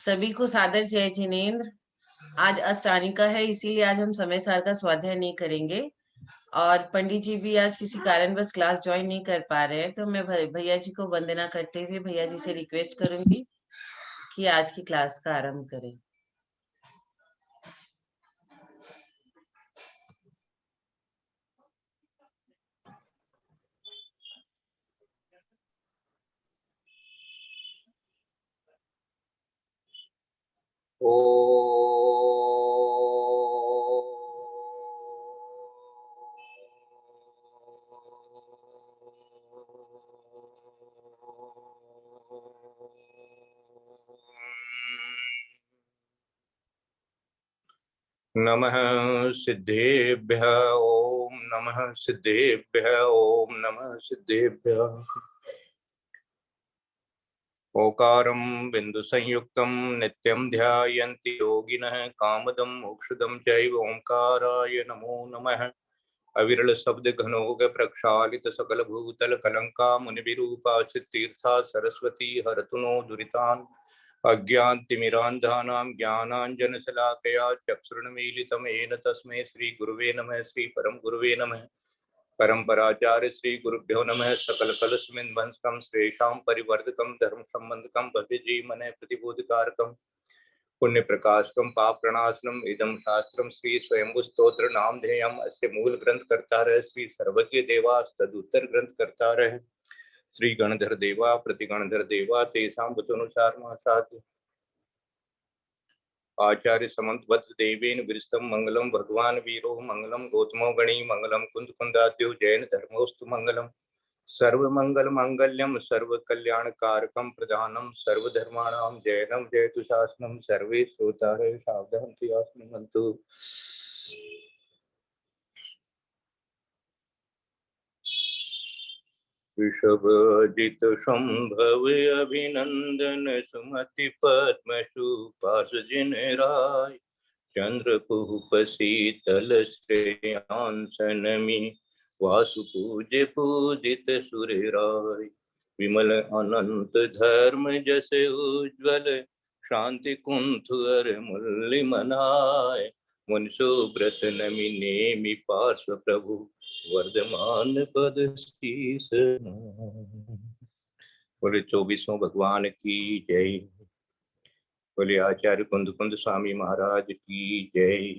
सभी को सादर जय जिनेन्द्र। आज अष्टानिका है, इसीलिए आज हम समय सार का स्वाध्याय नहीं करेंगे और पंडित जी भी आज किसी कारणवश क्लास ज्वाइन नहीं कर पा रहे हैं, तो मैं भैया जी को वंदना करते हुए भैया जी से रिक्वेस्ट करूंगी कि आज की क्लास का आरंभ करें। ओ नमः सिद्धेभ्यः। ओम नमः सिद्धेभ्यः। ओम नमः सिद्धेभ्यः। ओकारं बिन्दुसंयुक्तं नित्यं ध्यायन्ति योगिनः कामदं मोक्षदं चैव ओंकाराय नमो नमः। अविरल शब्द घनोग प्रक्षालित सकल भूतल कलंका मुनिविरूपा तीर्था सरस्वती हरतुनो दुरितान् अज्ञानतिमिरान्धानां ज्ञानाञ्जनशलाकया चक्षुरुन्मीलितं येन तस्मै श्रीगुरुवे नमः। श्री परम गुरुवे नमः। परंपराचार्य श्री गुरुभ्यो नमः। सकल कलस्मिन् श्रेषां परिवर्धकं धर्म संबंधकं भव्य जी मन प्रतिबोधकारकं पुण्य प्रकाशकम पाप प्रणाशनम इदम शास्त्रम श्री स्वयंभु स्तोत्र नामधेयम अस्य मूल ग्रंथ करता रहे श्री सर्वज्ञ देवा तदुत्तर ग्रंथ करता रहे श्री गणधर देवा प्रतिगणधर देवा तेषां वचनुसार महासाध्य आचार्य समंत वत्स देवेन विरस्तम मंगलम भगवान वीरो मंगलम गौतमो गणी मंगलम कुंद कुंदाद्यो जैन धर्मोस्तु मंगलम सर्वमंगल मांगल्यम सर्व कल्याण कारकम प्रधानम सर्वधर्माणां जयनम जयतु शासनम सर्वे श्रोतारः सावधानतया शृण्वन्तु। ऋषभजित संभव अभिनंदन सुमति पद्म सुपास जिन राय चंद्रपुप शीतल श्रेयांसनमी वासुपूज्य पूजित सुरराय विमल अनंत धर्म जस उज्ज्वल शांति कुंथुअर मुल्लि मनाय मुनसो व्रत नमि नेमि पार्श्व प्रभु वर्धमान पद शीस। बोले 24वें भगवान की जय। बोले आचार्य कुंद कुंद स्वामी महाराज की जय।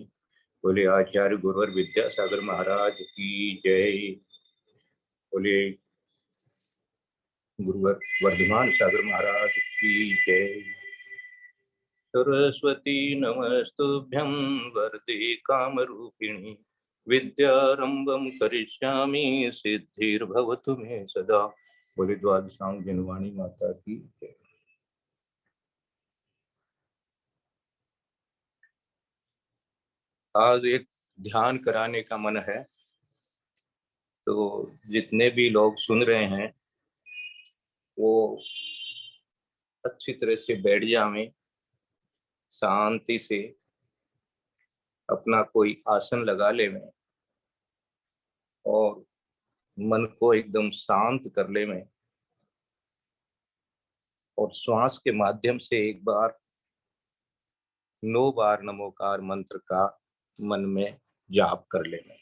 बोले आचार्य गुरुवर विद्यासागर महाराज की जय। बोले गुरुवर वर्धमान सागर महाराज की जय। सरस्वती नमस्तुभ्यं वरदे कामरूपिणी विद्यारंभं करिष्यामि सिद्धिर्भवतु मे सदा। बोले द्वादशांग जनवाणी माता की जय। आज एक ध्यान कराने का मन है, तो जितने भी लोग सुन रहे हैं वो अच्छी तरह से बैठ जावें, शांति से अपना कोई आसन लगा लेवें और मन को एकदम शांत कर लेवें और श्वास के माध्यम से एक बार 9 बार नमोकार मंत्र का मन में जाप कर लेवें।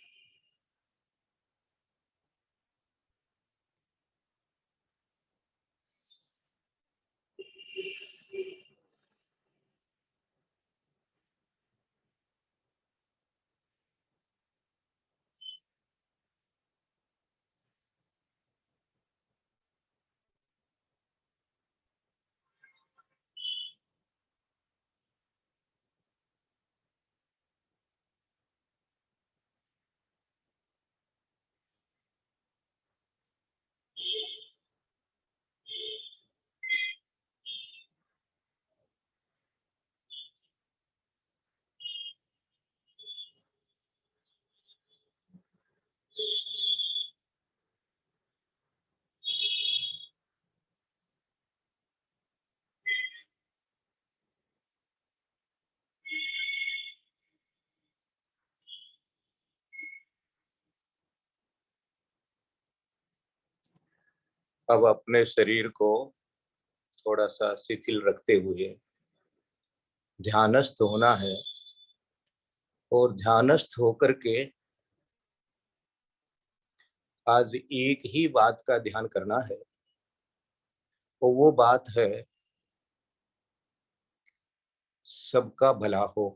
अब अपने शरीर को थोड़ा सा शिथिल रखते हुए ध्यानस्थ होना है और ध्यानस्थ होकर के आज एक ही बात का ध्यान करना है, और वो बात है सबका भला हो।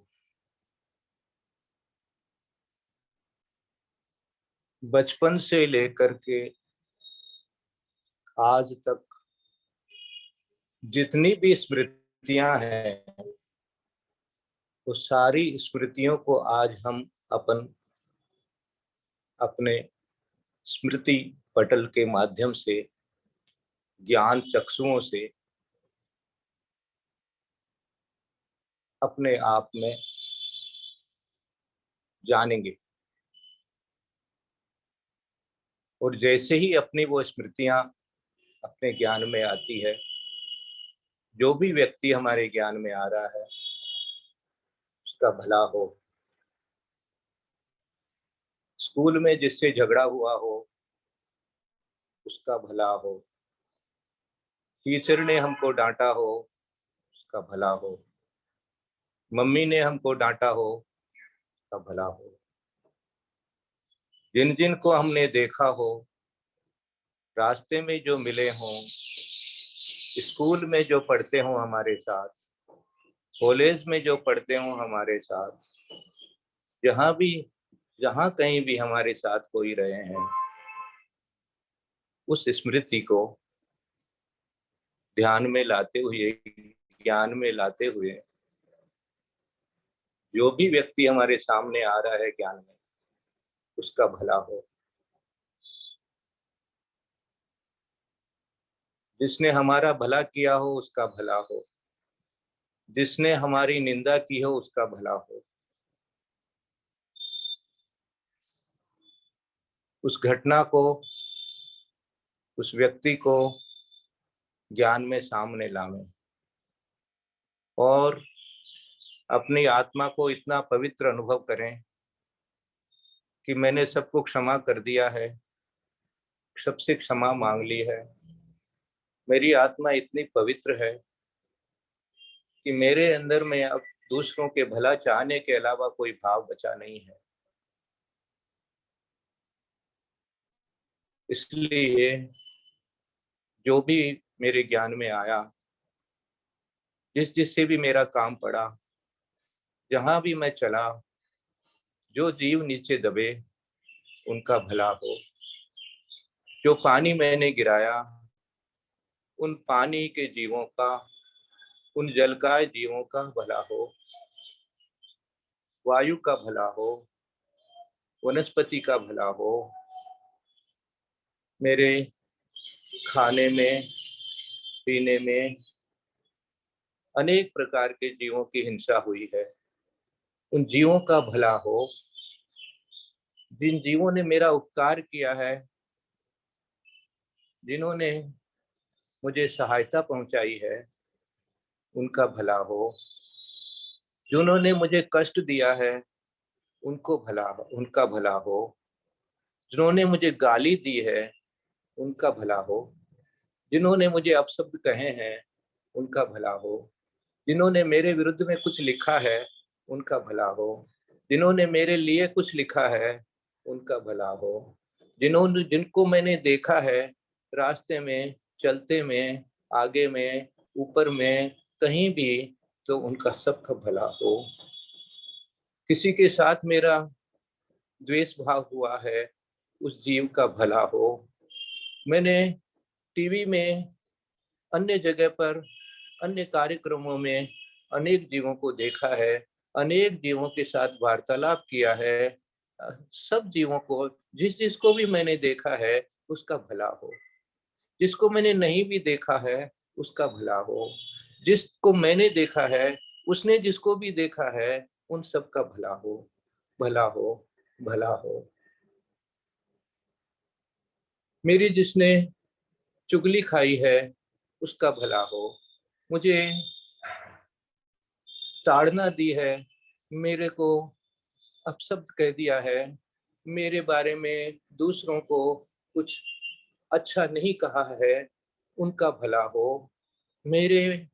बचपन से लेकर के आज तक जितनी भी स्मृतियां हैं, वो सारी स्मृतियों को आज हम अपने स्मृति पटल के माध्यम से, ज्ञान चक्षुओं से अपने आप में जानेंगे। और जैसे ही अपनी वो स्मृतियां अपने ज्ञान में आती है, जो भी व्यक्ति हमारे ज्ञान में आ रहा है उसका भला हो। स्कूल में जिससे झगड़ा हुआ हो उसका भला हो, टीचर ने हमको डांटा हो उसका भला हो, मम्मी ने हमको डांटा हो उसका भला हो, जिन जिन को हमने देखा हो, रास्ते में जो मिले हों, स्कूल में जो पढ़ते हों हमारे साथ, कॉलेज में जो पढ़ते हों हमारे साथ, जहाँ कहीं भी हमारे साथ कोई रहे हैं, उस स्मृति को ध्यान में लाते हुए, ज्ञान में लाते हुए, जो भी व्यक्ति हमारे सामने आ रहा है ज्ञान में, उसका भला हो। जिसने हमारा भला किया हो उसका भला हो, जिसने हमारी निंदा की हो उसका भला हो। उस घटना को, उस व्यक्ति को ज्ञान में सामने लावें और अपनी आत्मा को इतना पवित्र अनुभव करें कि मैंने सबको क्षमा कर दिया है, सबसे क्षमा मांग ली है, मेरी आत्मा इतनी पवित्र है कि मेरे अंदर में अब दूसरों के भला चाहने के अलावा कोई भाव बचा नहीं है। इसलिए जो भी मेरे ज्ञान में आया, जिससे भी मेरा काम पड़ा, जहां भी मैं चला, जो जीव नीचे दबे उनका भला हो। जो पानी मैंने गिराया, उन पानी के जीवों का, उन जलकाय जीवों का भला हो, वायु का भला हो, वनस्पति का भला हो। मेरे खाने में, पीने में अनेक प्रकार के जीवों की हिंसा हुई है, उन जीवों का भला हो। जिन जीवों ने मेरा उपकार किया है, जिन्होंने मुझे सहायता पहुंचाई है, उनका भला हो। जिन्होंने मुझे कष्ट दिया है उनका भला हो। जिन्होंने मुझे गाली दी है उनका भला हो। जिन्होंने मुझे अपशब्द कहे हैं उनका भला हो। जिन्होंने मेरे विरुद्ध में कुछ लिखा है उनका भला हो। जिन्होंने मेरे लिए कुछ लिखा है उनका भला हो। जिनको मैंने देखा है रास्ते में, चलते में, आगे में, ऊपर में, कहीं भी, तो उनका सबका भला हो। किसी के साथ मेरा द्वेष भाव हुआ है, उस जीव का भला हो। मैंने टीवी में, अन्य जगह पर, अन्य कार्यक्रमों में अनेक जीवों को देखा है, अनेक जीवों के साथ वार्तालाप किया है। सब जीवों को, जिसको भी मैंने देखा है उसका भला हो। जिसको मैंने नहीं भी देखा है उसका भला हो। जिसको मैंने देखा है, उसने जिसको भी देखा है, उन सब का भला हो, भला हो, भला हो। मेरी जिसने चुगली खाई है उसका भला हो। मुझे ताड़ना दी है, मेरे को अपशब्द कह दिया है, मेरे बारे में दूसरों को कुछ अच्छा नहीं कहा है, उनका भला हो। मेरे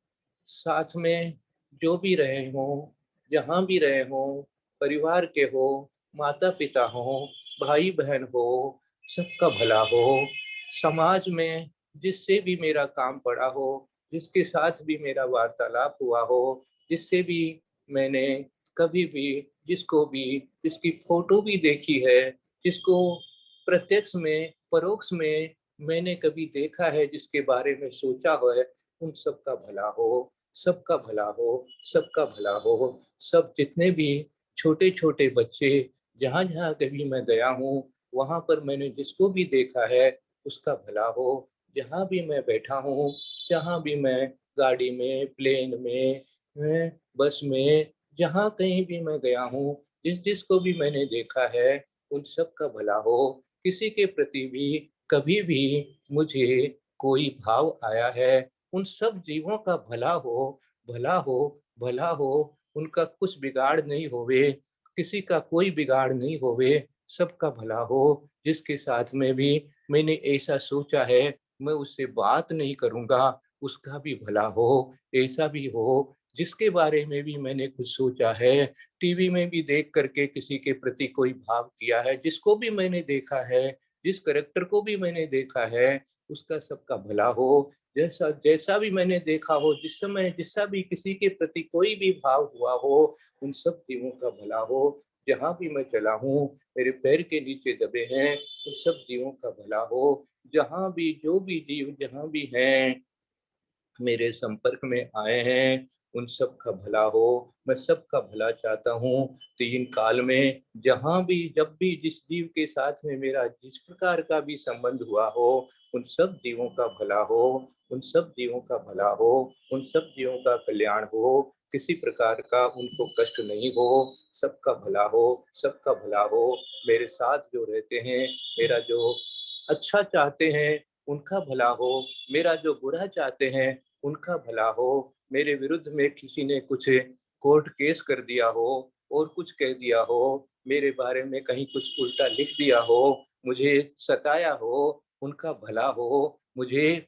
साथ में जो भी रहे हों, जहाँ भी रहे हों, परिवार के हो, माता पिता हो, भाई बहन हो, सबका भला हो। समाज में जिससे भी मेरा काम पड़ा हो, जिसके साथ भी मेरा वार्तालाप हुआ हो, जिससे भी मैंने कभी भी, जिसको भी, जिसकी फोटो भी देखी है, जिसको प्रत्यक्ष में परोक्ष में मैंने कभी देखा है, जिसके बारे में सोचा हो है, उन सबका भला हो, सबका भला हो, सबका भला हो। सब जितने भी छोटे छोटे बच्चे, जहाँ जहाँ कभी मैं गया हूँ, वहाँ पर मैंने जिसको भी देखा है, उसका भला हो। जहाँ भी मैं बैठा हूँ, जहाँ भी मैं गाड़ी में, प्लेन में, बस में, जहाँ कहीं भी मैं गया हूँ, जिस जिसको भी मैंने देखा है, उन सब का भला हो। किसी के प्रति भी कभी भी मुझे कोई भाव आया है, उन सब जीवों का भला हो, भला हो, भला हो। उनका कुछ बिगाड़ नहीं होवे, किसी का कोई बिगाड़ नहीं होवे, सबका भला हो। जिसके साथ में भी मैंने ऐसा सोचा है, मैं उससे बात नहीं करूँगा, उसका भी भला हो, ऐसा भी हो। जिसके बारे में भी मैंने कुछ सोचा है, टीवी में भी देख करके किसी के प्रति कोई भाव किया है, जिसको भी मैंने देखा है, जिस करैक्टर को भी मैंने देखा है, उसका सबका भला हो। जैसा जैसा भी मैंने देखा हो, जिस समय जिसका भी किसी के प्रति कोई भी भाव हुआ हो, उन सब जीवों का भला हो। जहाँ भी मैं चला हूँ, मेरे पैर के नीचे दबे हैं, उन सब जीवों का भला हो। जहाँ भी जो भी जीव जहाँ भी हैं, मेरे संपर्क में आए हैं, उन सब का भला हो। मैं सबका भला चाहता हूँ। तीन काल में जहाँ भी, जब भी, जिस जीव के साथ में मेरा जिस प्रकार का भी संबंध हुआ हो, उन सब जीवों का भला हो, उन सब जीवों का भला हो, उन सब जीवों का कल्याण हो। किसी प्रकार का उनको कष्ट नहीं हो, सबका भला हो, सबका भला हो। मेरे साथ जो रहते हैं, मेरा जो अच्छा चाहते हैं, उनका भला हो। मेरा जो बुरा चाहते हैं, उनका भला हो। मेरे विरुद्ध में किसी ने कुछ कोर्ट केस कर दिया हो और कुछ कह दिया हो, मेरे बारे में कहीं कुछ उल्टा लिख दिया हो, मुझे सताया हो, उनका भला हो। मुझे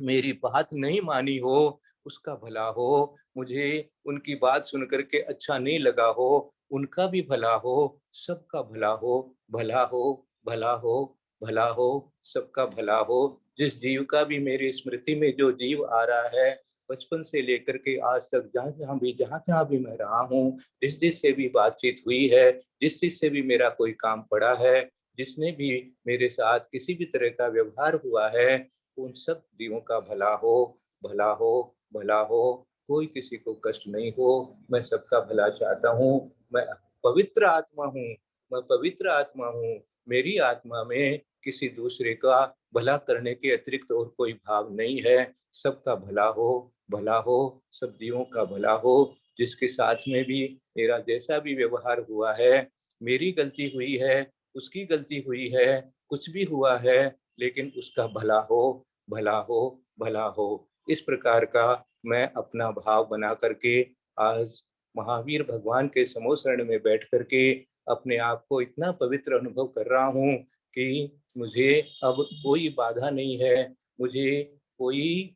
मेरी बात नहीं मानी हो, उसका भला हो। मुझे उनकी बात सुन कर के अच्छा नहीं लगा हो, उनका भी भला हो, सबका भला हो, भला हो, भला हो, भला हो, सबका भला हो। जिस जीव का भी मेरी स्मृति में जो जीव आ रहा है, बचपन से लेकर के आज तक जहाँ-जहाँ भी मैं रहा हूँ, जिस-जिस से भी बातचीत हुई है, जिस-जिस से भी मेरा कोई काम पड़ा है, जिसने भी मेरे साथ किसी भी तरह का व्यवहार हुआ है, उन सब जीवों का भला हो, भला हो, भला हो। कोई किसी को कष्ट नहीं हो। मैं सबका भला चाहता हूँ। मैं पवित्र आत्मा हूँ, मैं पवित्र आत्मा हूँ। मेरी आत्मा में किसी दूसरे का भला करने के अतिरिक्त और कोई भाव नहीं है। सबका भला हो, भला हो, सब जीवों का भला हो। जिसके साथ में भी मेरा जैसा भी व्यवहार हुआ है, मेरी गलती हुई है, उसकी गलती हुई है, कुछ भी हुआ है, लेकिन उसका भला हो, भला हो, भला हो। इस प्रकार का मैं अपना भाव बना करके आज महावीर भगवान के समूह शरण में बैठ करके अपने आप को इतना पवित्र अनुभव कर रहा हूँ कि मुझे अब कोई बाधा नहीं है, मुझे कोई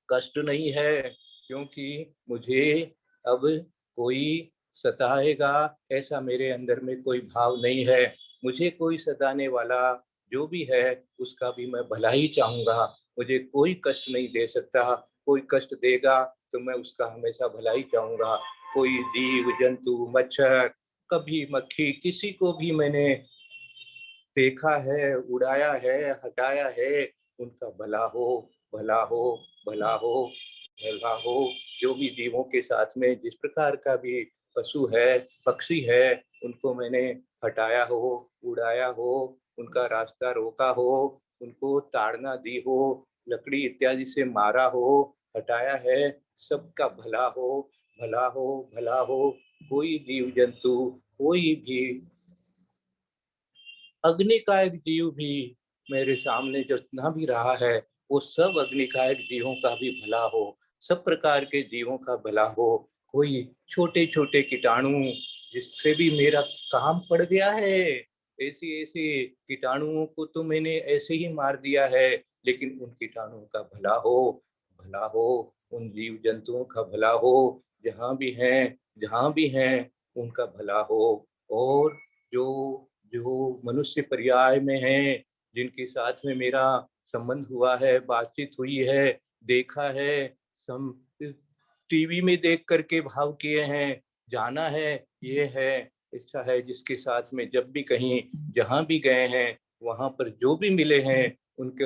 कष्ट नहीं है, क्योंकि मुझे अब कोई सताएगा ऐसा मेरे अंदर में कोई भाव नहीं है। मुझे कोई सताने वाला जो भी है, उसका भी मैं भला ही चाहूँगा। मुझे कोई कष्ट नहीं दे सकता, कोई कष्ट देगा तो मैं उसका हमेशा भला ही चाहूँगा। कोई जीव, जंतु, मच्छर, कभी मक्खी, किसी को भी मैंने देखा है, उड़ाया है, हटाया है, उनका भला हो, भला हो, भला हो, भला हो। जो भी जीवों के साथ में जिस प्रकार का भी पशु है, पक्षी है, उनको मैंने हटाया हो, उड़ाया हो, उनका रास्ता रोका हो, उनको ताड़ना दी हो, लकड़ी इत्यादि से मारा हो, हटाया है, सबका भला हो, भला हो, भला हो। कोई जीव जंतु, कोई भी अग्निकायक जीव भी मेरे सामने जितना भी रहा है, वो सब अग्निकायक जीवों का भी भला हो, सब प्रकार के जीवों का भला हो। कोई छोटे-छोटे कीटाणु जिससे भी मेरा काम पड़ गया है, ऐसे-ऐसे कीटाणुओं को तो मैंने ऐसे ही मार दिया है, लेकिन उन कीटाणुओं का भला हो, भला हो, उन जीव जंतुओं का भला हो, जहाँ भी हैं, जहाँ भी हैं उनका भला हो। और जो जो मनुष्य पर्याय में हैं, जिनके साथ में मेरा संबंध हुआ है, बातचीत हुई है, देखा है, सम टीवी में देख करके भाव किए हैं, जाना है, ये है, इच्छा है, जिसके साथ में जब भी कहीं जहाँ भी गए हैं, वहां पर जो भी मिले हैं, उनके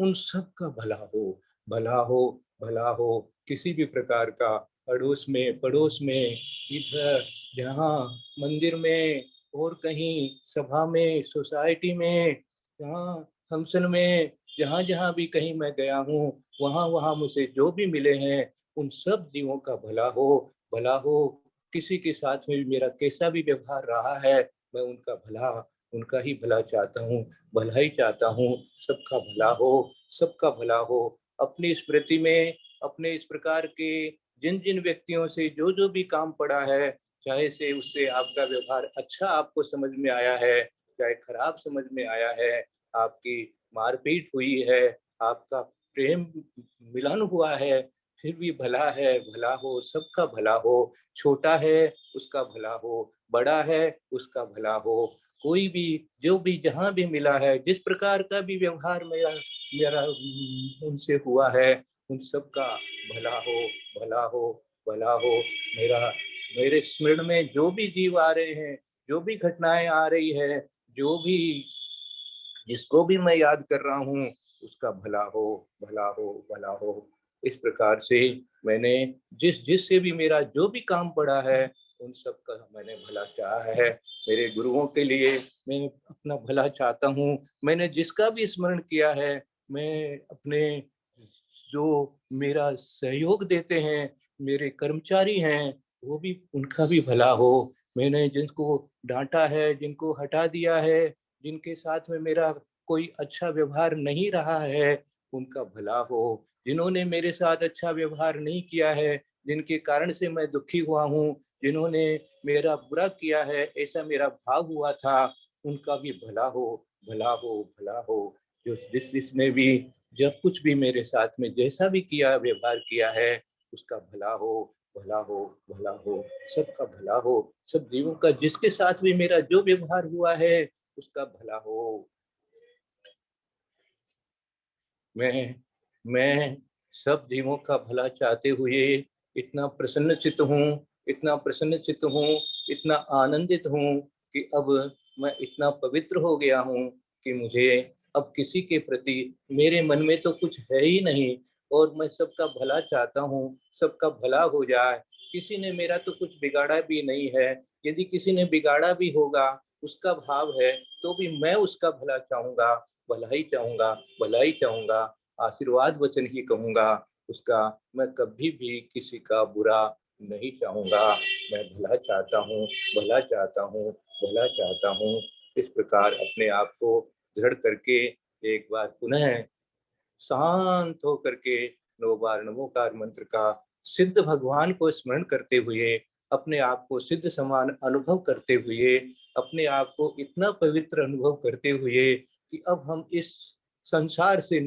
उन सब का भला हो, भला हो, भला हो। किसी भी प्रकार का अड़ोस में, पड़ोस में, इधर, जहाँ मंदिर में, और कहीं सभा में, सोसाइटी में, जहाँ फंक्शन में, जहाँ जहाँ भी कहीं मैं गया हूँ, वहाँ वहाँ मुझे जो भी मिले हैं, उन सब जीवों का भला हो, भला हो। किसी के साथ में भी मेरा कैसा भी व्यवहार रहा है, मैं उनका भला, उनका ही भला चाहता हूँ, भला ही चाहता हूँ। सबका भला हो, सबका भला हो। अपनी स्मृति में, अपने इस प्रकार के जिन जिन व्यक्तियों से जो जो भी काम पड़ा है, चाहे से उससे आपका व्यवहार अच्छा आपको समझ में आया है, चाहे खराब समझ में आया है, आपकी मारपीट हुई है, आपका प्रेम मिलन हुआ है, फिर भी भला है, भला हो, सबका भला हो। छोटा है उसका भला हो, बड़ा है उसका भला हो। कोई भी, जो भी जहाँ भी मिला है, जिस प्रकार का भी व्यवहार मेरा मेरा उनसे हुआ है, उन सबका भला हो, भला हो, भला हो। मेरा, मेरे स्मरण में जो भी जीव आ रहे हैं, जो भी घटनाएं आ रही है, जो भी, जिसको भी मैं याद कर रहा हूँ, उसका भला हो, भला हो, भला हो। इस प्रकार से मैंने जिससे भी मेरा जो भी काम पड़ा है, उन सब का मैंने भला चाहा है। मेरे गुरुओं के लिए मैं अपना भला चाहता हूँ। मैंने जिसका भी स्मरण किया है, मैं अपने, जो मेरा सहयोग देते हैं, मेरे कर्मचारी हैं, वो भी, उनका भी भला हो। मैंने जिनको डांटा है, जिनको हटा दिया है, जिनके साथ में मेरा कोई अच्छा व्यवहार नहीं रहा है, उनका भला हो। जिन्होंने मेरे साथ अच्छा व्यवहार नहीं किया है, जिनके कारण से मैं दुखी हुआ हूँ, जिन्होंने मेरा बुरा किया है, ऐसा मेरा भाव हुआ था, उनका भी भला हो, भला हो, भला हो। जो जिसने भी, जब कुछ भी मेरे साथ में जैसा भी किया, व्यवहार किया है, उसका भला हो, भला हो, भला हो, सबका भला हो। सब जीवों का, जिसके साथ भी मेरा जो व्यवहार हुआ है, उसका भला हो। मैं सब जीवों का भला चाहते हुए इतना प्रसन्न चित्त हूँ, इतना प्रसन्न चित्त हूँ, इतना आनंदित हूँ कि अब मैं इतना पवित्र हो गया हूँ कि मुझे अब किसी के प्रति, मेरे मन में तो कुछ है ही नहीं, और मैं सबका भला चाहता हूँ, सबका भला हो जाए। किसी ने मेरा तो कुछ बिगाड़ा भी नहीं है, यदि किसी ने बिगाड़ा भी होगा, उसका भाव है, तो भी मैं उसका भला चाहूंगा, भला ही चाहूंगा, भला ही चाहूंगा। आशीर्वाद वचन ही कहूंगा उसका। मैं कभी भी किसी का बुरा नहीं चाहूंगा। मैं भला चाहता हूँ, भला चाहता हूँ, भला चाहता हूँ। इस प्रकार अपने आप को दृढ़ करके एक बार पुनः शांत होकर के 9 बार नमोकार मंत्र का सिद्ध भगवान को स्मरण करते हुए, अपने आप को सिद्ध समान अनुभव करते हुए, अपने आप को इतना पवित्र अनुभव करते हुए कि अब हम इस संसार से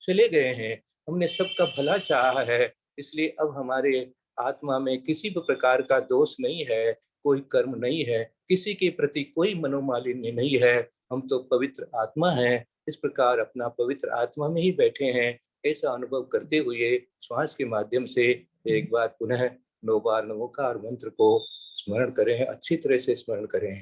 चले गए हैं, हमने सबका भला चाहा है, इसलिए अब हमारे आत्मा में किसी भी प्रकार का दोष नहीं है, कोई कर्म नहीं है, किसी के प्रति कोई मनोमालिन्य नहीं है। हम तो पवित्र आत्मा हैं। इस प्रकार अपना पवित्र आत्मा में ही बैठे हैं, ऐसा अनुभव करते हुए श्वास के माध्यम से एक बार पुनः 9 बार नमोकार मंत्र को स्मरण करें, अच्छी तरह से स्मरण करें।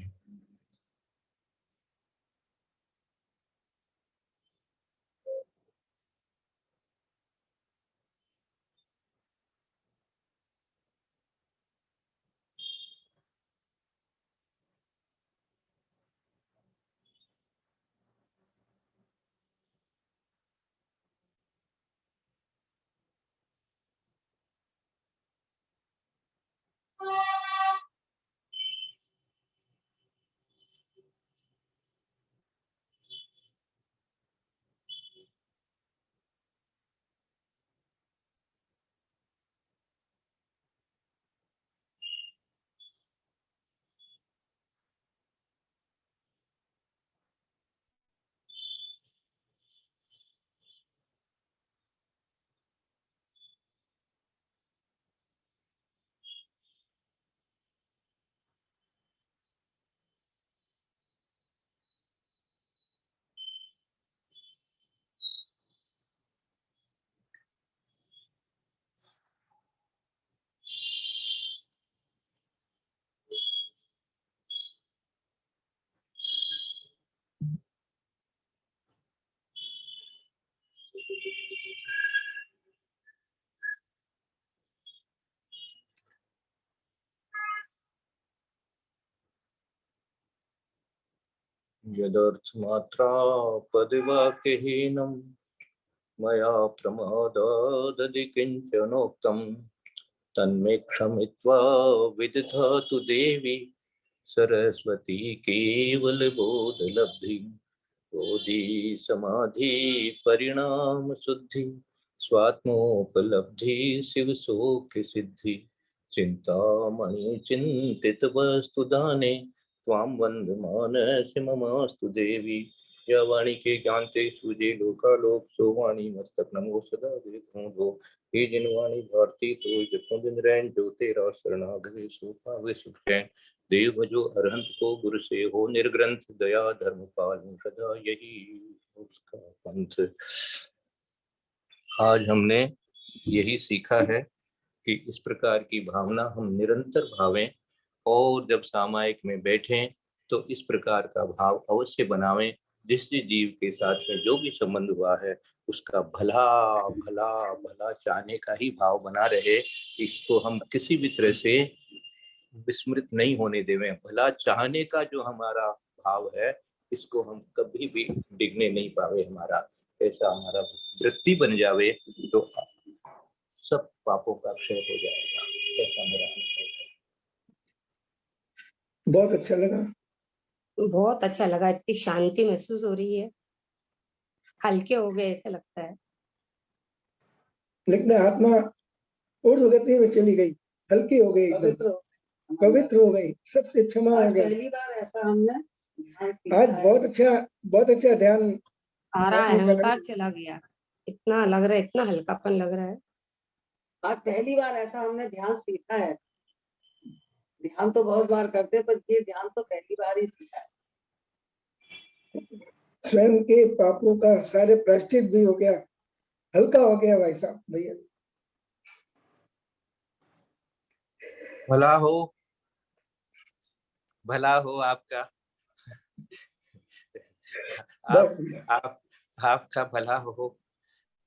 यदर्थमात्रा पदिवाक्यहीनं मया प्रमादादधि किञ्चनोक्तं तन्मे क्षमित्वा विदधातु देवी सरस्वती केवलबोधलब्धि। बोधि समाधि परिणाम शुद्धि स्वात्मोपलब्धि शिव सौख्य सिद्धि। चिंतामणि चिंतित वस्तु दाने त्वां वन्दमानस्य ममास्तु देवी। या वाणी के ज्ञान से सूझे लोकालोक सो वाणी मस्तक नमो सदा देखूं दो। हे जिन वाणी भारती तो जपो दिन रैन जो तेरा शरणागत सो पावे सुख चैन। देव भजो अरहंत को गुरु से हो निर्ग्रंथ दया धर्म पालन सदा यही उसका पंथ। आज हमने यही सीखा है कि इस प्रकार की भावना हम निरंतर भावें और जब सामायिक में बैठें तो इस प्रकार का भाव अवश्य बनावें। जिस जीव के साथ में जो भी संबंध हुआ है उसका भला भला भला चाहने का ही भाव बना रहे। इसको हम किसी भी तरह से विस्मृत नहीं होने देवें। भला चाहने का जो हमारा भाव है इसको हम कभी भी डिगने नहीं पावे। हमारा ऐसा हमारा वृत्ति बन जावे तो सब पापों का क्षय हो जाएगा। ऐसा मेरा अनुभव है। बहुत अच्छा लगा, बहुत अच्छा लगा। इतनी शांति महसूस हो रही है, हल्के हो गए ऐसा लगता है। लगता है आत्मा और गति में चली गई, हल्की हो गई, पवित्र हो गई, सबसे क्षमा हो गई। पहली बार ऐसा हमने आज बहुत अच्छा ध्यान। सारा अहंकार चला गया, इतना लग रहा है, इतना हल्कापन लग रहा है। आज पहली बार ऐसा हमने ध्यान सीखा है। ध्यान तो बहुत बार करते पर ये ध्यान तो पहली बार ही सीखा है। स्वयं के पापों का सारे प्रायश्चित भी हो गया, हल्का हो गया भाई साहब। भैया भला हो आपका। आपका भला हो।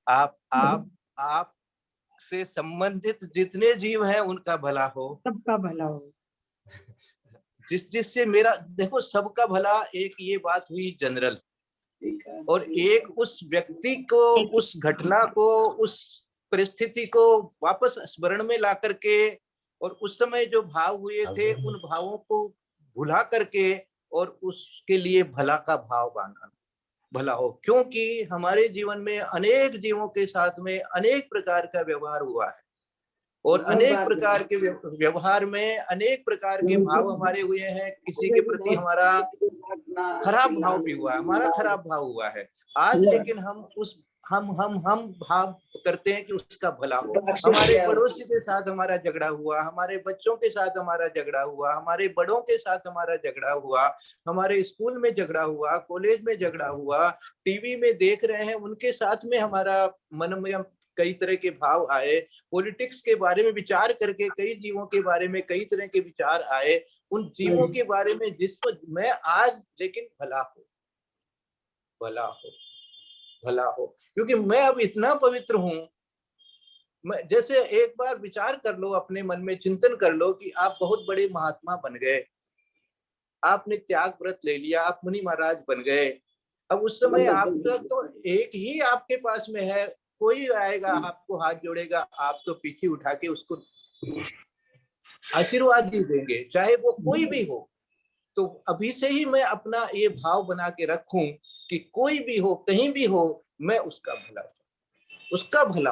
आप से संबंधित जितने जीव हैं उनका भला हो, सबका भला हो। जिससे मेरा देखो सबका भला, एक ये बात हुई जनरल, और एक उस व्यक्ति को, उस घटना को, उस परिस्थिति को वापस स्मरण में ला करके और उस समय जो भाव हुए थे उन भावों को भुला करके और उसके लिए भला का भाव बनाना। भला हो, क्योंकि हमारे जीवन में अनेक जीवों के साथ में अनेक प्रकार का व्यवहार हुआ है और अनेक प्रकार के व्यवहार में अनेक प्रकार के भाव हमारे हुए हैं। किसी के प्रति हमारा खराब भाव भी हुआ है, हमारा खराब भाव हुआ है आज, लेकिन हम भाव करते हैं कि उसका भला हो। हमारे पड़ोसी के साथ हमारा झगड़ा हुआ, हमारे बच्चों के साथ हमारा झगड़ा हुआ, हमारे बड़ों के साथ हमारा झगड़ा हुआ, हमारे स्कूल में झगड़ा हुआ, कॉलेज में झगड़ा हुआ, टीवी में देख रहे हैं उनके साथ में हमारा मन में कई तरह के भाव आए, पॉलिटिक्स के बारे में विचार करके कई जीवों के बारे में कई तरह के विचार आए, उन जीवों के बारे में जिसको मैं आज, लेकिन भला हो, भला हो, भला हो, क्योंकि मैं अब इतना पवित्र हूं। मैं जैसे एक बार विचार कर लो, अपने मन में चिंतन कर लो कि आप बहुत बड़े महात्मा बन गए, आपने त्याग व्रत ले लिया, आप मुनि महाराज बन गए। अब उस समय आपका तो एक ही आपके पास में है, कोई आएगा आपको हाथ जोड़ेगा, आप तो पीछे उठा के उसको आशीर्वाद ही देंगे, चाहे वो कोई भी हो। तो अभी से ही मैं अपना ये भाव बना के रखूं कि कोई भी हो, कहीं भी हो, मैं उसका भला, उसका भला।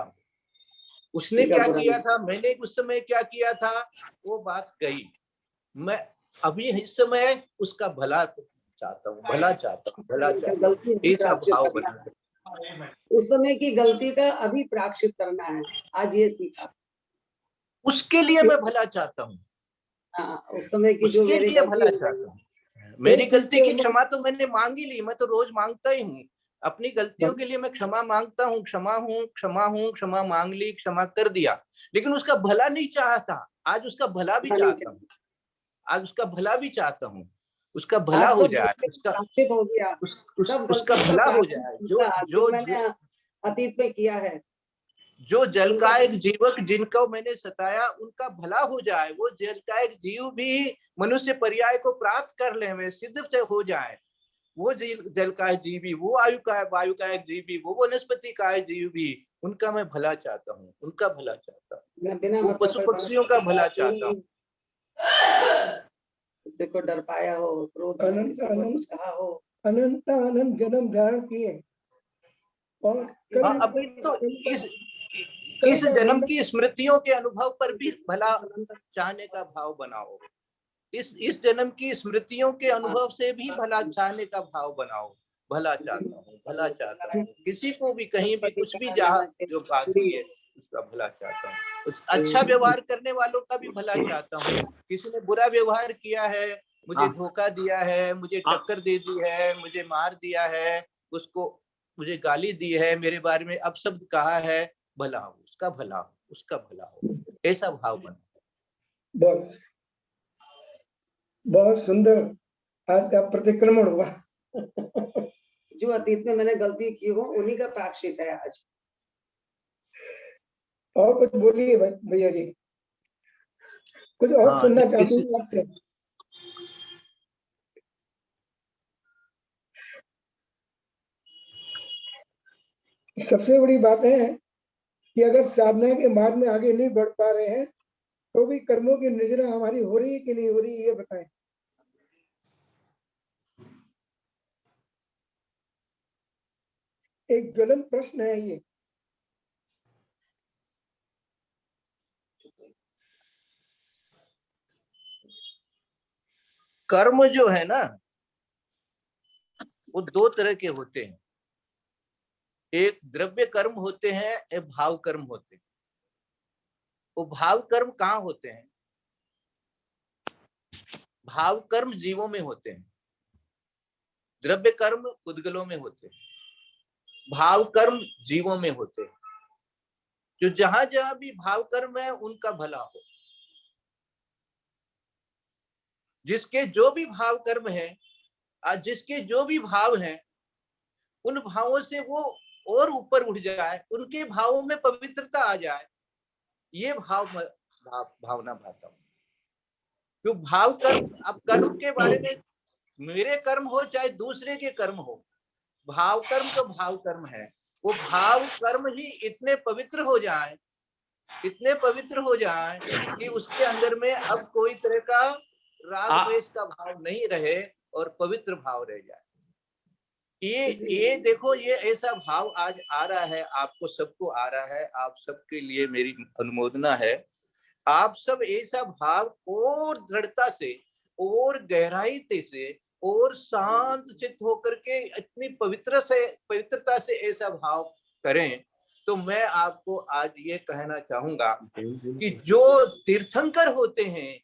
उसने क्या किया था, मैंने उस समय क्या किया था, वो बात गई। मैं अभी इस समय उसका भला चाहता हूँ, भला चाहता हूँ, भला चाहता हूँ, ऐसा भाव बना। उस समय की गलती का अभी प्रायश्चित करना है, आज ये सीखा। उसके लिए मैं भला चाहता हूँ। उस समय की जो मेरे भला चाहता हूँ। मेरी गलती की क्षमा तो मैंने मांग ही ली, मैं तो रोज मांगता ही हूँ। अपनी गलतियों के लिए मैं क्षमा मांगता हूँ, क्षमा हूँ, क्षमा हूँ, क्षमा मांग ली, क्षमा कर दिया, लेकिन उसका भला नहीं चाहता। आज उसका भला भी चाहता हूँ, आज उसका भला भी चाहता हूँ, उसका भला हो जाए, उसका भला हो जाए। अतीत में किया है। जो जल का एक जीवक जिनको मैंने सताया उनका भला हो जाए, वो जल का एक जीव भी मनुष्य पर्याय को प्राप्त कर ले, वे सिद्ध से हो जाए, वो जल का जीव भी, वो वायु का एक जीव भी, वो वनस्पति का एक जीव भी, उनका मैं भला चाहता हूँ, उनका भला चाहता हूँ, मैं बिना वो पशु पक्षियों का भला चाहता हूँ। किसी को डर पाया हो, क्रोध में किसी को कुछ कहा हो, अनंत अनंत जन्म धारण किए और हाँ, अभी तो इस जन्म की स्मृतियों के अनुभव पर भी भला चाहने का भाव बनाओ, इस जन्म की स्मृतियों के अनुभव से भी भला चाहने का भाव बनाओ। भला चाहता हूँ, भला चाहता हूँ, किसी को भी कहीं भी कुछ भी जहाँ जो बात हुई है उसका भला चाहता हूँ, कुछ अच्छा व्यवहार करने वालों का भी भला चाहता हूँ। किसी ने बुरा व्यवहार किया है, मुझे धोखा दिया है, मुझे टक्कर दे दी है, मुझे मार दिया है, उसको मुझे गाली दी है, मेरे बारे में अपशब्द कहा है, भला हो, उसका भला हो, उसका भला हो, ऐसा भाव बना। बस बहुत सुंदर आज का प्रतिक्रमण हुआ। जो अतीत में मैंने गलती की हो उन्हीं का प्रायश्चित है आज। और कुछ बोलिए भैया जी, कुछ और सुनना चाहती हूँ आपसे। सबसे बड़ी बात है कि अगर साधना के मार्ग में आगे नहीं बढ़ पा रहे हैं तो भी कर्मों की निर्जना हमारी हो रही है कि नहीं हो रही है, ये बताएं। एक ज्वलंत प्रश्न है ये। कर्म जो है ना वो दो तरह के होते हैं, एक द्रव्य कर्म होते हैं, एक भाव कर्म होते हैं। वो भाव कर्म कहाँ होते हैं? भाव कर्म जीवों में होते हैं, द्रव्य कर्म उद्गलों में होते हैं, भाव कर्म जीवों में होते हैं। जो जहां जहां भी भाव कर्म है उनका भला हो, जिसके जो भी भाव कर्म है, जिसके जो भी भाव हैं, उन भावों से वो और ऊपर उठ जाए, उनके भावों में पवित्रता आ जाए, ये भावना भाता हूं। तो भाव कर्म, अब कर्म के बारे में, मेरे कर्म हो चाहे दूसरे के कर्म हो, भाव कर्म तो भाव कर्म है, वो भाव कर्म ही इतने पवित्र हो जाए, इतने पवित्र हो जाए कि उसके अंदर में अब कोई तरह का राग द्वेष का भाव नहीं रहे और पवित्र भाव रह जाए। ये देखो, ये ऐसा भाव आज आ रहा है, आपको सबको आ रहा है, आप सबके लिए मेरी अनुमोदना है। आप सब ऐसा भाव और दृढ़ता से और गहराई से और शांत चित्त होकर के इतनी पवित्रता से ऐसा भाव करें। तो मैं आपको आज ये कहना चाहूंगा कि जो तीर्थंकर होते हैं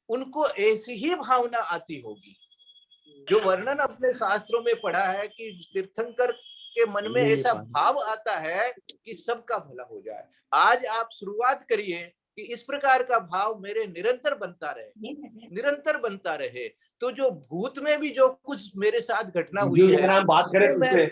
उनको ऐसी ही भावना आती होगी। जो वर्णन अपने शास्त्रों में पढ़ा है कि तीर्थंकर के मन में ऐसा भाव आता है कि सबका भला हो जाए। आज आप शुरुआत करिए कि इस प्रकार का भाव मेरे निरंतर बनता रहे, निरंतर बनता रहे। तो जो भूत में भी जो कुछ मेरे साथ घटना हुई है,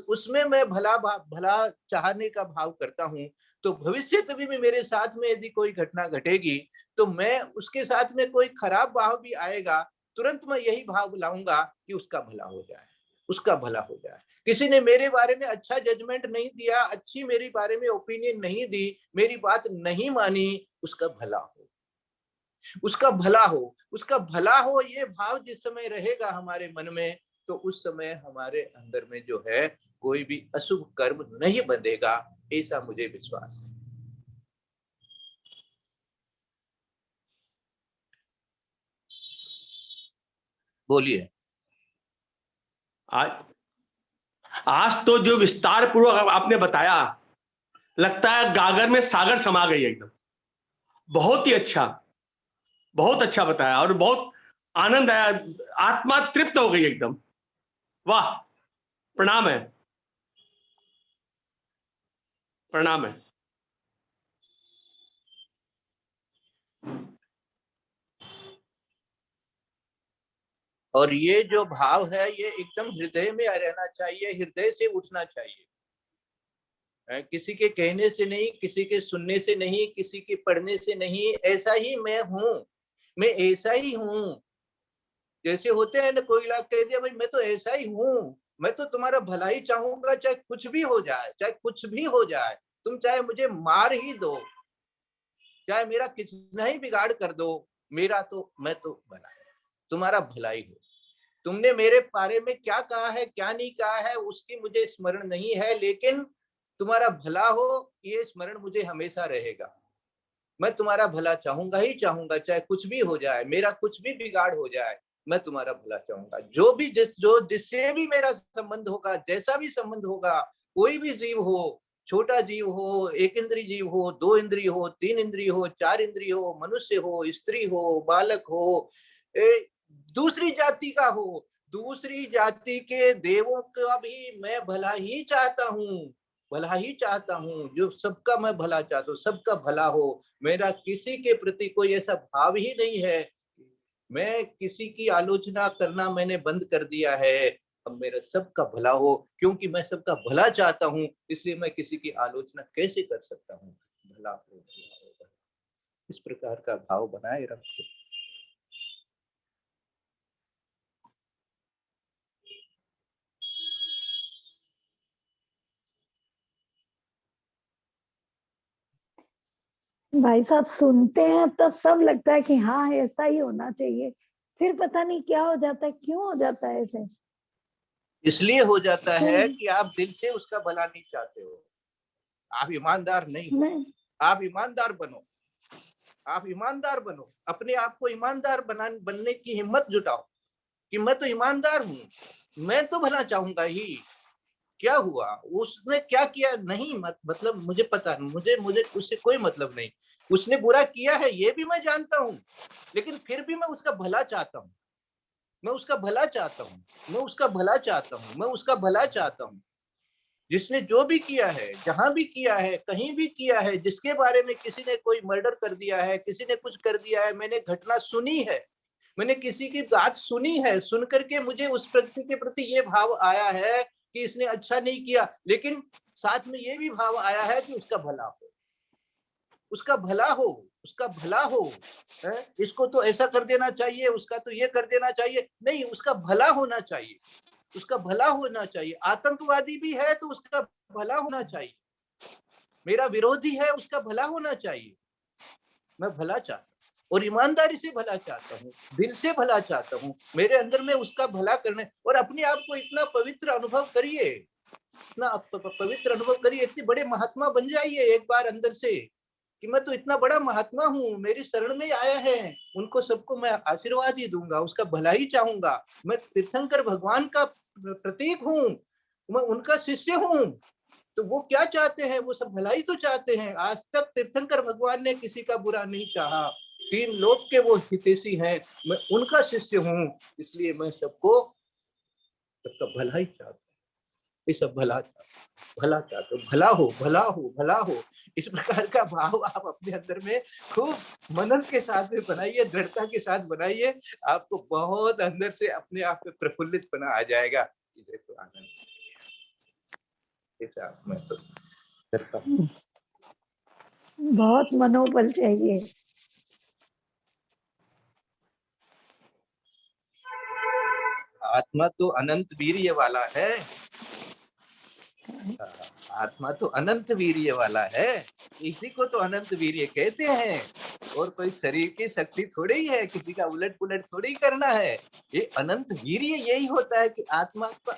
उसमें मैं भला चाहने का भाव करता हूँ। तो भविष्य कभी भी मेरे साथ में यदि कोई घटना घटेगी तो मैं उसके साथ में कोई खराब भाव भी आएगा, तुरंत मैं यही भाव लाऊंगा कि उसका भला हो जाए, उसका भला हो जाए। किसी ने मेरे बारे में अच्छा जजमेंट नहीं दिया, अच्छी मेरे बारे में ओपिनियन नहीं दी, मेरी बात नहीं मानी, उसका भला हो, उसका भला हो, उसका भला हो, ये भाव जिस समय रहेगा हमारे मन में, तो उस समय हमारे अंदर में जो है कोई भी अशुभ कर्म नहीं बंधेगा, ऐसा मुझे विश्वास है। बोलिए। आज तो जो विस्तार पूर्वक आपने बताया, लगता है गागर में सागर समा गई एकदम। बहुत ही अच्छा, बहुत अच्छा बताया और बहुत आनंद आया, आत्मा तृप्त हो गई एकदम। वाह, प्रणाम है, प्रणाम है। और ये जो भाव है ये एकदम हृदय में रहना चाहिए, हृदय से उठना चाहिए। किसी के कहने से नहीं, किसी के सुनने से नहीं, किसी के पढ़ने से नहीं, ऐसा ही मैं हूं, मैं ऐसा ही हूं। जैसे होते हैं ना, कोई लोग कह दिया भाई मैं तो ऐसा ही हूं, मैं तो तुम्हारा भला ही चाहूंगा, चाहे कुछ भी हो जाए, चाहे कुछ भी हो जाए, तुम चाहे मुझे मार ही दो, चाहे मेरा कितना ही बिगाड़ कर दो, मेरा तो, मैं तो भला है, तुम्हारा भला ही हो। तुमने मेरे बारे में क्या कहा है क्या नहीं कहा है उसकी मुझे स्मरण नहीं है, लेकिन तुम्हारा भला हो ये स्मरण मुझे हमेशा रहेगा। मैं तुम्हारा भला चाहूंगा ही चाहूंगा, चाहे कुछ भी हो जाए, मेरा कुछ भी बिगाड़ हो जाए, मैं तुम्हारा भला चाहूंगा। जो भी जिससे भी मेरा संबंध होगा, जैसा भी संबंध होगा, कोई भी जीव हो, छोटा जीव हो, एक इंद्रिय जीव हो, दो इंद्रिय हो, तीन इंद्रिय हो, चार इंद्रिय हो, मनुष्य हो, स्त्री हो, बालक हो, दूसरी जाति का हो, दूसरी जाति के देवों का भी मैं भला ही चाहता हूँ, भला ही चाहता हूँ। जो सबका मैं भला चाहता हूँ, सबका भला हो। मेरा किसी के प्रति कोई ऐसा भाव ही नहीं है। मैं किसी की आलोचना करना मैंने बंद कर दिया है। अब मेरा सबका भला हो, क्योंकि मैं सबका भला चाहता हूँ, इसलिए मैं किसी की आलोचना कैसे कर सकता हूँ। भला हो, भला हो, इस प्रकार का भाव बनाए रखो। भाई साहब सुनते हैं तब सब लगता है कि हाँ ऐसा ही होना चाहिए, फिर पता नहीं क्या हो जाता है, क्यों हो जाता है ऐसे। इसलिए हो जाता है कि आप दिल से उसका भला नहीं चाहते हो, आप ईमानदार नहीं हो। आप ईमानदार बनो, आप ईमानदार बनो, अपने आप को ईमानदार बनने की हिम्मत जुटाओ कि मैं तो ईमानदार हूँ, मैं तो भला चाहूंगा ही। क्या हुआ, उसने क्या किया नहीं, मतलब मुझे पता नहीं, मुझे उससे कोई मतलब नहीं। उसने बुरा किया है ये भी मैं जानता हूँ, लेकिन फिर भी मैं उसका भला चाहता हूँ, मैं उसका भला चाहता हूँ, मैं उसका भला चाहता हूँ, मैं उसका भला चाहता हूँ। जिसने जो भी किया है, जहां भी किया है, कहीं भी किया है, जिसके बारे में किसी ने कोई मर्डर कर दिया है, किसी ने कुछ कर दिया है, मैंने घटना सुनी है, मैंने किसी की बात सुनी है, सुन करके मुझे उस व्यक्ति के प्रति ये भाव आया है कि इसने अच्छा नहीं किया, लेकिन साथ में ये भी भाव आया है कि उसका भला हो, उसका भला हो, उसका भला हो। इसको तो ऐसा कर देना चाहिए, उसका तो ये कर देना चाहिए, नहीं, उसका भला होना चाहिए, उसका भला होना चाहिए। आतंकवादी भी है तो उसका भला होना चाहिए, मेरा विरोधी है उसका भला होना चाहिए। मैं भला चाहता हूँ और ईमानदारी से भला चाहता हूँ, दिल से भला चाहता हूँ। मेरे अंदर में उसका भला करने, और अपने आप को इतना पवित्र अनुभव करिए, इतना पवित्र अनुभव करिए, इतने बड़े महात्मा बन जाइए एक बार अंदर से कि मैं तो इतना बड़ा महात्मा हूँ, मेरी शरण में आया है, उनको सबको मैं आशीर्वाद ही दूंगा, उसका भला ही चाहूंगा। मैं तीर्थंकर भगवान का प्रतीक हूँ, मैं उनका शिष्य हूँ। तो वो क्या चाहते हैं, वो सब भलाई तो चाहते हैं। आज तक तीर्थंकर भगवान ने किसी का बुरा नहीं चाहा, तीन लोक के वो हितैषी हैं, मैं उनका शिष्य हूँ, इसलिए मैं सबको सबका भला ही चाहता हूँ, ये सब भला भला चाहते हो, भला हो, भला हो, भला हो। इस प्रकार का भाव आप अपने अंदर में खूब मनन के साथ में बनाइए, दृढ़ता के साथ बनाइए, आपको बहुत अंदर से अपने आप में प्रफुल्लित बना आ जाएगा। देखो आनंद, मैं तो करता हूँ। बहुत मनोबल चाहिए। आत्मा तो अनंत वीर्य वाला है, आत्मा तो अनंत वीर्य वाला है, इसी को तो अनंत वीर्य कहते हैं। और कोई शरीर की शक्ति थोड़ी ही है, किसी का उलट पुलट थोड़ी करना है। ये अनंत वीर्य यही होता है कि आत्मा का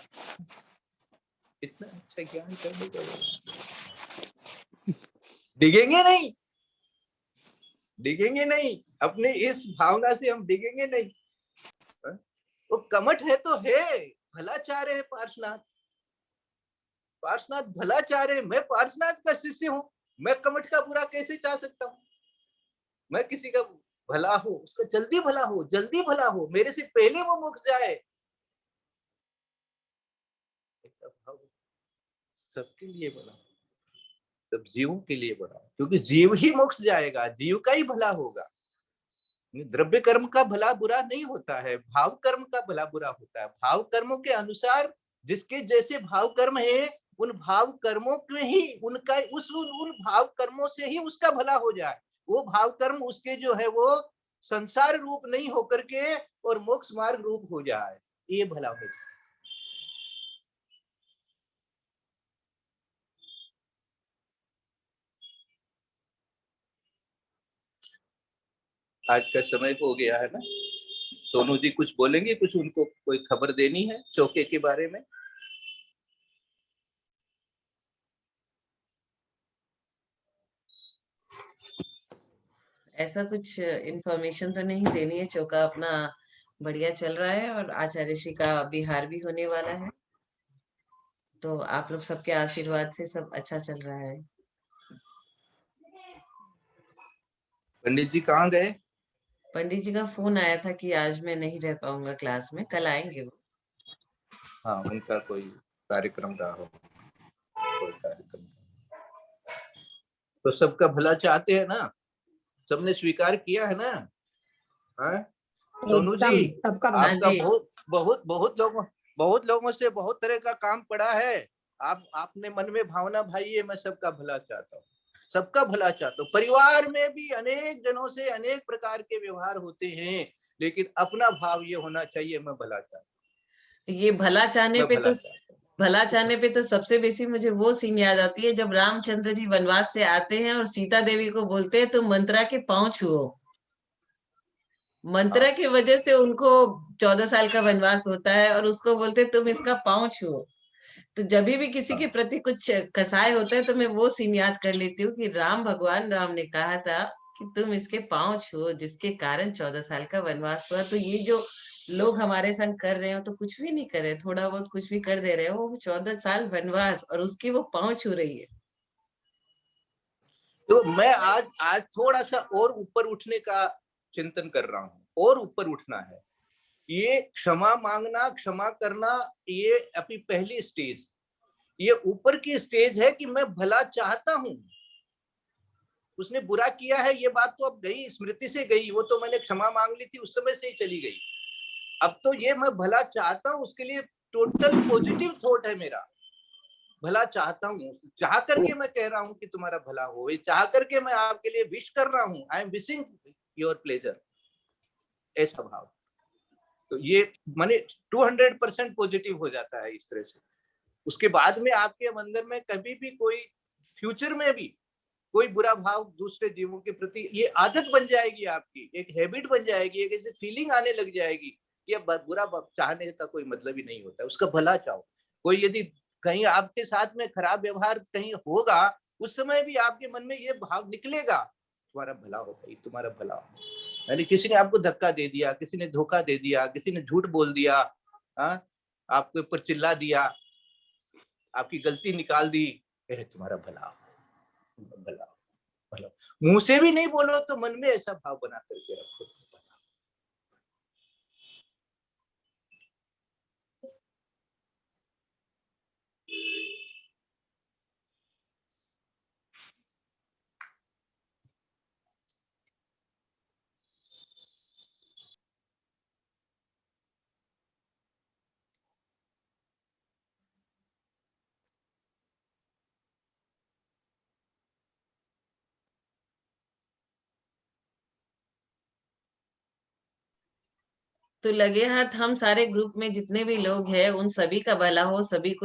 इतना अच्छा ज्ञान करने का, डिगेंगे नहीं, डिगेंगे नहीं, अपने इस भावना से हम डिगेंगे नहीं। वो कमठ है तो है, भला चाह रहे पार्श्वनाथ, पार्श्वनाथ भला चाह रहे, मैं पार्श्वनाथ का शिष्य हूँ, मैं कमठ का बुरा कैसे चाह सकता हूँ। मैं किसी का भला हो, उसका जल्दी भला हो, जल्दी भला हो, मेरे से पहले वो मोक्ष जाए, सबके लिए बना, सब जीवों के लिए बना, क्योंकि जीव ही मोक्ष जाएगा, जीव का ही भला होगा। द्रव्य कर्म का भला बुरा नहीं होता है, भाव कर्म का भला बुरा होता है। भाव कर्मों के अनुसार जिसके जैसे भाव कर्म है उन भाव कर्मों में ही उनका उन भाव कर्मों से ही उसका भला हो जाए। वो भाव कर्म उसके जो है वो संसार रूप नहीं होकर के और मोक्ष मार्ग रूप हो जाए, ये भला हो जाए। आज का समय हो गया है ना, सोनू जी कुछ बोलेंगे, कुछ उनको कोई खबर देनी है चौके के बारे में? ऐसा कुछ इंफॉर्मेशन तो नहीं देनी है, चौका अपना बढ़िया चल रहा है और आचार्य श्री का बिहार भी होने वाला है, तो आप लोग सबके आशीर्वाद से सब अच्छा चल रहा है। पंडित जी कहाँ गए? पंडित जी का फोन आया था कि आज मैं नहीं रह पाऊंगा क्लास में, कल आएंगे वो। हाँ, उनका कोई कार्यक्रम रहा हो, कोई कार्यक्रम। तो सबका भला चाहते हैं ना, सबने स्वीकार किया है ना? हाँ सोनू जी, एकदम सबका हाँ आपका जी। बहुत लोगों से बहुत तरह का काम पड़ा है। आपने मन में भावना भाई है, मैं सबका भला चाहता हूँ, सबका भला चाहता हूँ। परिवार में भी अनेक जनों से अनेक प्रकार के व्यवहार होते हैं, लेकिन अपना भाव ये होना चाहिए, मैं भला चाहता हूँ, ये भला चाहने मैं पे भला तो चाहता हूँ। भला चाहने पे तो सबसे बेसी मुझे वो सीन याद आती है जब रामचंद्र जी वनवास से आते हैं और सीता देवी को बोलते हैं तुम मंत्रा के पांव छुओ। मंत्रा हाँ, की वजह से उनको 14 साल का वनवास होता है और उसको बोलते तुम इसका पांव छुओ। तो जब भी किसी के हाँ, प्रति कुछ कसाय होता है तो मैं वो सीन याद कर लेती हूँ कि भगवान राम ने कहा था कि तुम इसके पांव छुओ, जिसके कारण 14 साल का वनवास हुआ। तो ये जो लोग हमारे संग कर रहे हो तो कुछ भी नहीं कर रहे, थोड़ा बहुत कुछ भी कर दे रहे हो, वो 14 साल वनवास और उसकी वो पांव छू रही है। तो मैं आज थोड़ा सा और ऊपर उठने का चिंतन कर रहा हूँ, और ऊपर उठना है। ये क्षमा मांगना, क्षमा करना, ये अपनी पहली स्टेज। ये ऊपर की स्टेज है कि मैं भला चाहता हूं। उसने बुरा किया है, ये बात तो अब गई, स्मृति से गई, वो तो मैंने क्षमा मांग ली थी, उस समय से ही चली गई। अब तो ये मैं भला चाहता हूं, उसके लिए टोटल पॉजिटिव थॉट है मेरा। भला चाहता हूं, चाह करके मैं कह रहा हूं कि तुम्हारा भला हो, चाह करके मैं आपके लिए विश कर रहा हूं, I am wishing your pleasure, ऐसा भाव। तो ये माने 200% पॉजिटिव हो जाता है इस तरह से। उसके बाद में आपके अंदर में कभी भी कोई फ्यूचर में भी कोई बुरा भाव दूसरे जीवों के प्रति, ये आदत बन जाएगी आपकी, एक हैबिट बन जाएगी, एक ऐसी फीलिंग आने लग जाएगी कि अब बुरा चाहने का कोई मतलब ही नहीं होता है, उसका भला चाहो। कोई यदि कहीं आपके साथ में खराब व्यवहार कहीं होगा, उस समय भी आपके मन में ये भाव निकलेगा, तुम्हारा भला हो भाई, तुम्हारा भला हो। यानी किसी ने आपको धक्का दे दिया, किसी ने धोखा दे दिया, किसी ने झूठ बोल दिया, आपके ऊपर चिल्ला दिया, आपकी गलती निकाल दी, तुम्हारा भला भला भला। मुंह से भी नहीं बोलो तो मन में ऐसा भाव बना करके रखो। तो लगे हाथ हम सारे ग्रुप में जितने भी लोग हैं उन सभी का भला हो, सभी को